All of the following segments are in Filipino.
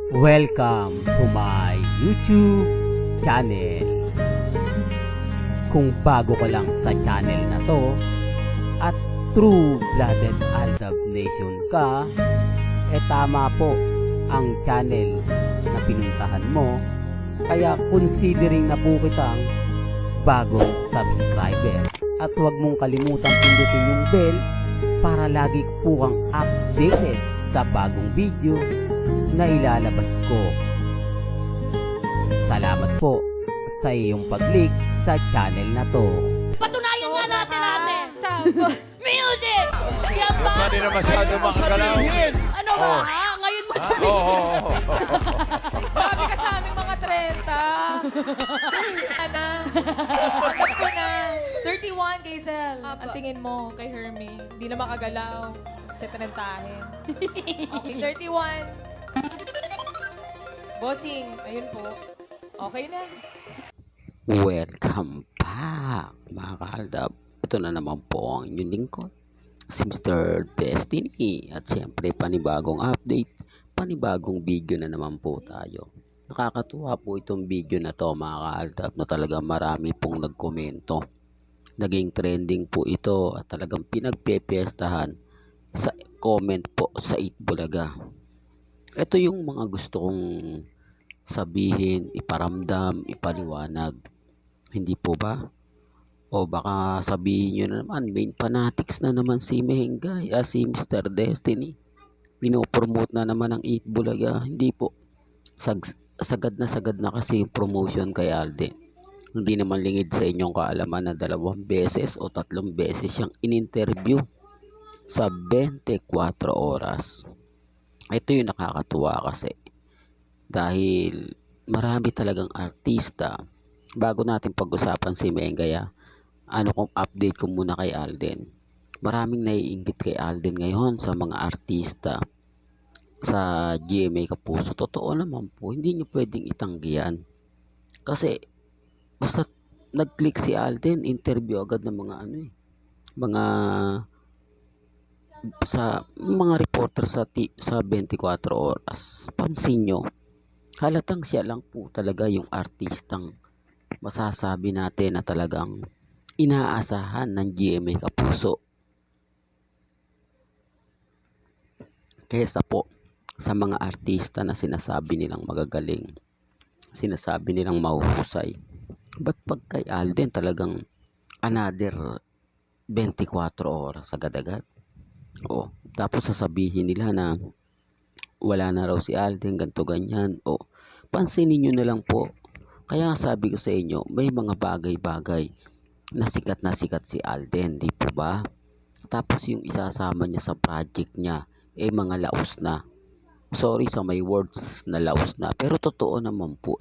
Welcome to my YouTube channel. Kung bago ka lang sa channel na to at true-blooded Aldab Nation ka, tama po ang channel na pinuntahan mo. Kaya considering na po kitang bagong subscriber. At huwag mong kalimutan pindutin yung bell para lagi po kang updated sa bagong video na ilalabas ko. Salamat po sa iyong pag-click sa channel na to. Patunayan nga natin. Music! Yan ba? Hindi na masyado makagalaw. Ano ba ha? Ngayon mo sabihin. Sabi ka sa aming mga 30. Ana, tanggap ko na. 31, Gazel. Ang tingin mo kay Hermie, hindi na makagalaw. Kasi tanentahin. Okay, 31. Bossing, ayun po. Okay na. Welcome back mga kaaldab. Ito na naman po ang inyong lingkod, si Mr. Destiny. At siyempre panibagong update, panibagong video na naman po tayo. Nakakatuwa po itong video na to mga kaaldab, na talagang marami pong nagkomento. Naging trending po ito at talagang pinagpepiestahan sa comment po sa Itbulaga. Ito yung mga gusto kong sabihin, iparamdam, ipaliwanag. Hindi po ba? O baka sabihin nyo na naman, main fanatics na naman si Mengay, si Mr. Destiny. Pinopromote na naman ang Itbulaga. Hindi po. Sagad na kasi yung promotion kay Alden. Hindi naman lingid sa inyong kaalaman na 2 beses o 3 beses siyang in-interview sa 24 oras. Ito yung nakakatuwa kasi dahil marami talagang artista. Bago natin pag-usapan si Mengaya, kung update ko muna kay Alden. Maraming naiinggit kay Alden ngayon sa mga artista sa GMA Kapuso. Totoo naman po, hindi nyo pwedeng itanggihan. Kasi basta nag-click si Alden, interview agad ng mga mga reporter sa 24 oras. Pansin nyo, halatang siya lang po talaga yung artistang masasabi natin na talagang inaasahan ng GMA Kapuso. Kesa po sa mga artista na sinasabi nilang magagaling, sinasabi nilang mahuhusay. Ba't pag kay Alden talagang another 24 oras agad-agad? Tapos sasabihin nila na wala na raw si Alden, ganto ganyan. Pansinin nyo na lang po. Kaya sabi ko sa inyo, may mga bagay-bagay na sikat si Alden, di po ba? Tapos yung isasama niya sa project niya, mga laos na. Sorry sa may words na laos na, pero totoo naman po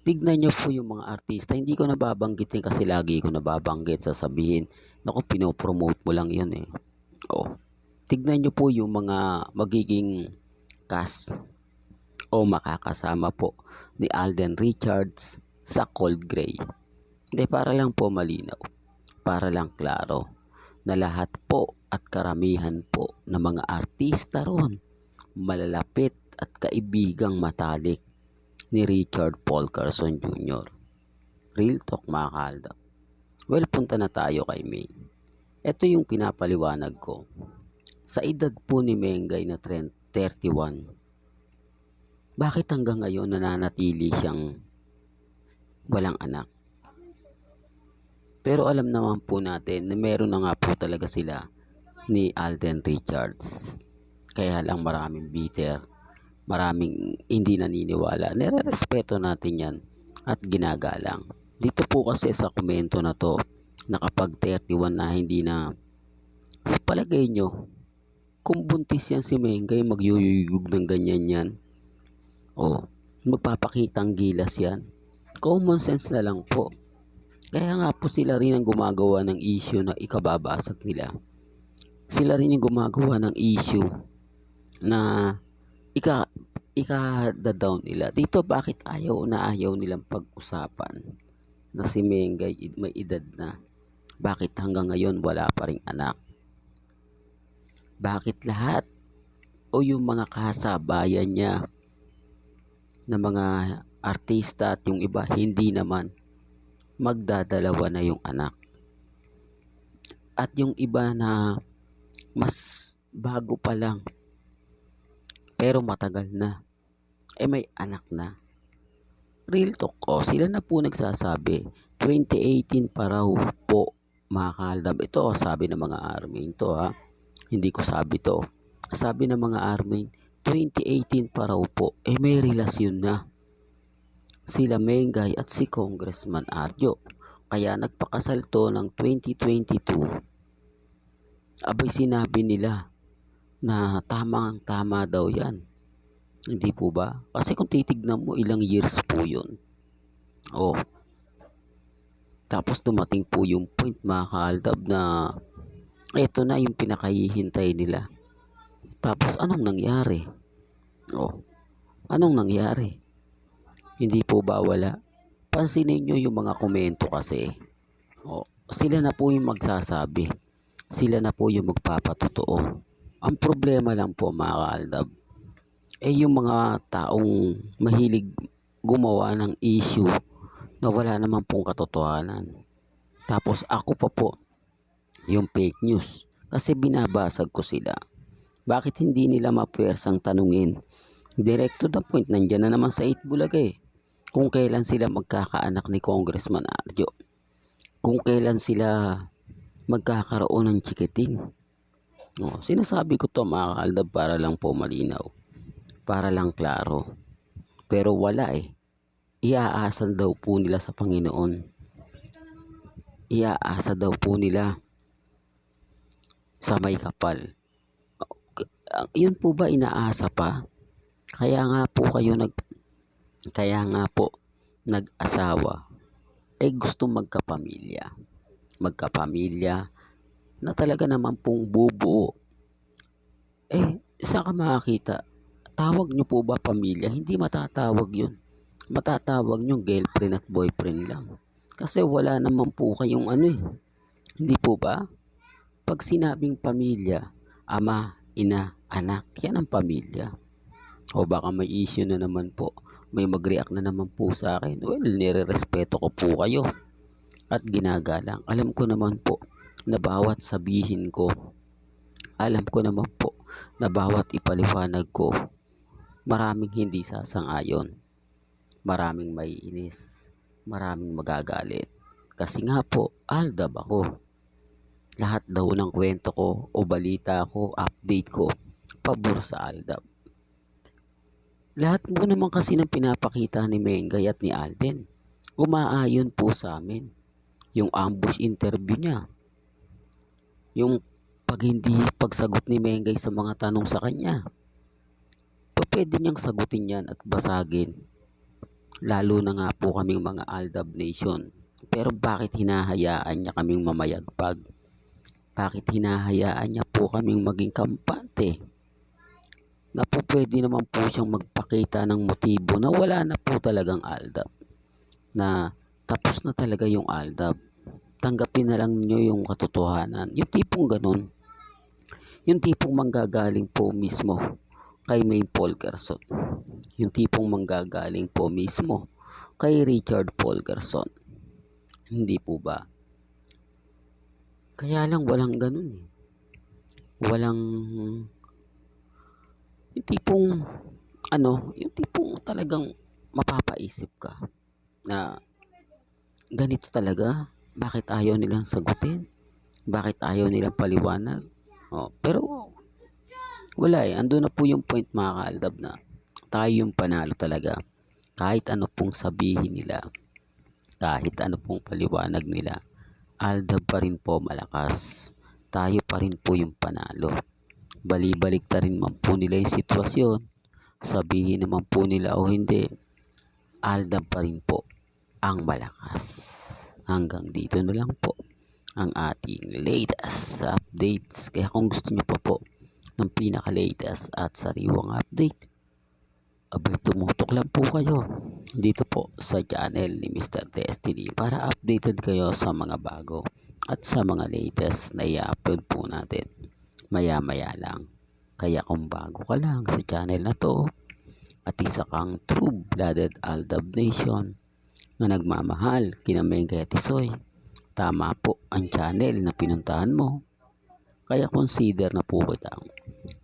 Tignan niyo po yung mga artista, hindi ko nababanggitin kasi lagi ko nababanggit, sasabihin, naku, pinopromote mo lang yun Tignan niyo po yung mga magiging cast o makakasama po ni Alden Richards sa Cold Grey. Hindi, para lang po malinaw, para lang klaro na lahat po at karamihan po ng mga artista ron malalapit at kaibigang matalik ni Richard Paul Carson Jr. Real talk mga kaaldab. Well, punta na tayo kay May. Ito yung pinapaliwanag ko. Sa edad po ni Mengay na 31, bakit hanggang ngayon nananatili siyang walang anak? Pero alam naman po natin na meron na nga po talaga sila ni Alden Richards. Kaya lang maraming bitter, maraming hindi naniniwala. Nire-respeto natin yan at ginagalang. Dito po kasi sa komento na to, na kapag 31 na hindi na, sa palagay nyo, kung buntis yan si Mengay, magyuyuyug ng ganyan yan. Magpapakitang gilas yan. Common sense na lang po. Kaya nga po sila rin ang gumagawa ng issue na ikababasag nila. Sila rin yung gumagawa ng issue na ika-down nila. Dito bakit ayaw nilang pag-usapan na si Mengay may edad na? Bakit hanggang ngayon wala pa ring anak? Bakit lahat o yung mga kasabayan niya na mga artista at yung iba hindi naman, magdadalawa na yung anak. At yung iba na mas bago pa lang pero matagal na, may anak na. Real talk, sila na po nagsasabi, 2018 pa raw po mga kaaldab. Ito sabi ng mga army to, hindi ko sabi to. Sabi ng mga army, 2018 pa raw po, may relasyon na sila Mengay at si Congressman Arjo. Kaya nagpakasal to ng 2022. Abay sinabi nila na tama daw yan. Hindi po ba? Kasi kung titignan mo, ilang years po yun. Tapos dumating po yung point mga kaaldab na eto na yung pinakahihintay nila. Tapos anong nangyari? Anong nangyari? Hindi po ba wala? Pansinin nyo yung mga komento kasi. Sila na po yung magsasabi. Sila na po yung magpapatotoo. Ang problema lang po mga kaaldab, yung mga taong mahilig gumawa ng issue na wala naman pong katotohanan. Tapos ako pa po yung fake news. Kasi binabasag ko sila. Bakit hindi nila mapwersang tanungin? Direct to the point, nandyan na naman sa 8 Bulaga kung kailan sila magkakaanak ni Congressman Arjo. Kung kailan sila magkakaroon ng chikiting. Sinasabi ko to mga kaaldab para lang po malinaw. Para lang klaro. Pero wala Iaasan daw po nila sa Panginoon. Iaasa daw po nila sa may kapal. Yun po ba inaasa pa? Kaya nga po nag-asawa gusto magkapamilya. Magkapamilya na talaga naman pong bubuo. Saan ka makakita? Tawag nyo po ba pamilya? Hindi matatawag yun. Matatawag nyo girlfriend at boyfriend lang. Kasi wala naman po kayong Hindi po ba? Pag sinabing pamilya, ama, ina, anak, yan ang pamilya. Baka may issue na naman po. May mag-react na naman po sa akin. Well, nire-respeto ko po kayo. At ginagalang. Alam ko naman po na bawat sabihin ko, alam ko naman po na bawat ipaliwanag ko, maraming hindi sasang-ayon. Maraming maiinis. Maraming magagalit. Kasi nga po, aldab ako. Lahat daw ng kwento ko o balita ko, update ko, pabor sa aldab. Lahat mo naman kasi ng pinapakita ni Mengay at ni Alden, umaayon po sa amin. Yung ambush interview niya. Yung pagsagot ni Mengay sa mga tanong sa kanya. Pwede niyang sagutin yan at basagin. Lalo na nga po kaming mga Aldab Nation. Pero bakit hinahayaan niya kaming mamayagpag? Bakit hinahayaan niya po kaming maging kampante? Na po pwede naman po siyang magpakita ng motibo na wala na po talagang Aldab. Na tapos na talaga yung Aldab. Tanggapin na lang niyo yung katotohanan. Yung tipong ganun. Yung tipong manggagaling po mismo kay May Polkerson. Yung tipong manggagaling po mismo kay Richard Polkerson. Hindi po ba? Kaya lang walang ganun Walang yung tipong yung tipong talagang mapapaisip ka na ganito talaga. Bakit ayaw nilang sagutin? Bakit ayaw nilang paliwanag? Pero wala ando na po yung point mga kaaldab na tayo yung panalo talaga. Kahit ano pong sabihin nila, kahit ano pong paliwanag nila, Aldab pa rin po malakas. Tayo pa rin po yung panalo. Balibalik na rin man po nila yung sitwasyon, sabihin naman po nila o hindi, Aldab pa rin po ang malakas. Hanggang dito na lang po ang ating latest updates. Kaya kung gusto nyo pa po ng pinaka-latest at sariwang update, abay tumutok lang po kayo dito po sa channel ni Mr. Destiny para updated kayo sa mga bago at sa mga latest na i-upload po natin maya maya lang. Kaya kung bago ka lang sa channel na to, at isa kang true-blooded Aldab Nation na nagmamahal kina Mengay at Tisoy, tama po ang channel na pinuntahan mo. Kaya consider na po kitang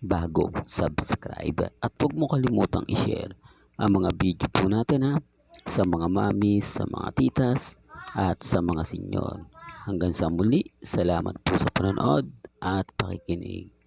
bago subscribe at huwag mo kalimutang i-share ang mga video po natin sa mga mamis, sa mga titas at sa mga senyor. Hanggang sa muli, salamat po sa panonood at pakikinig.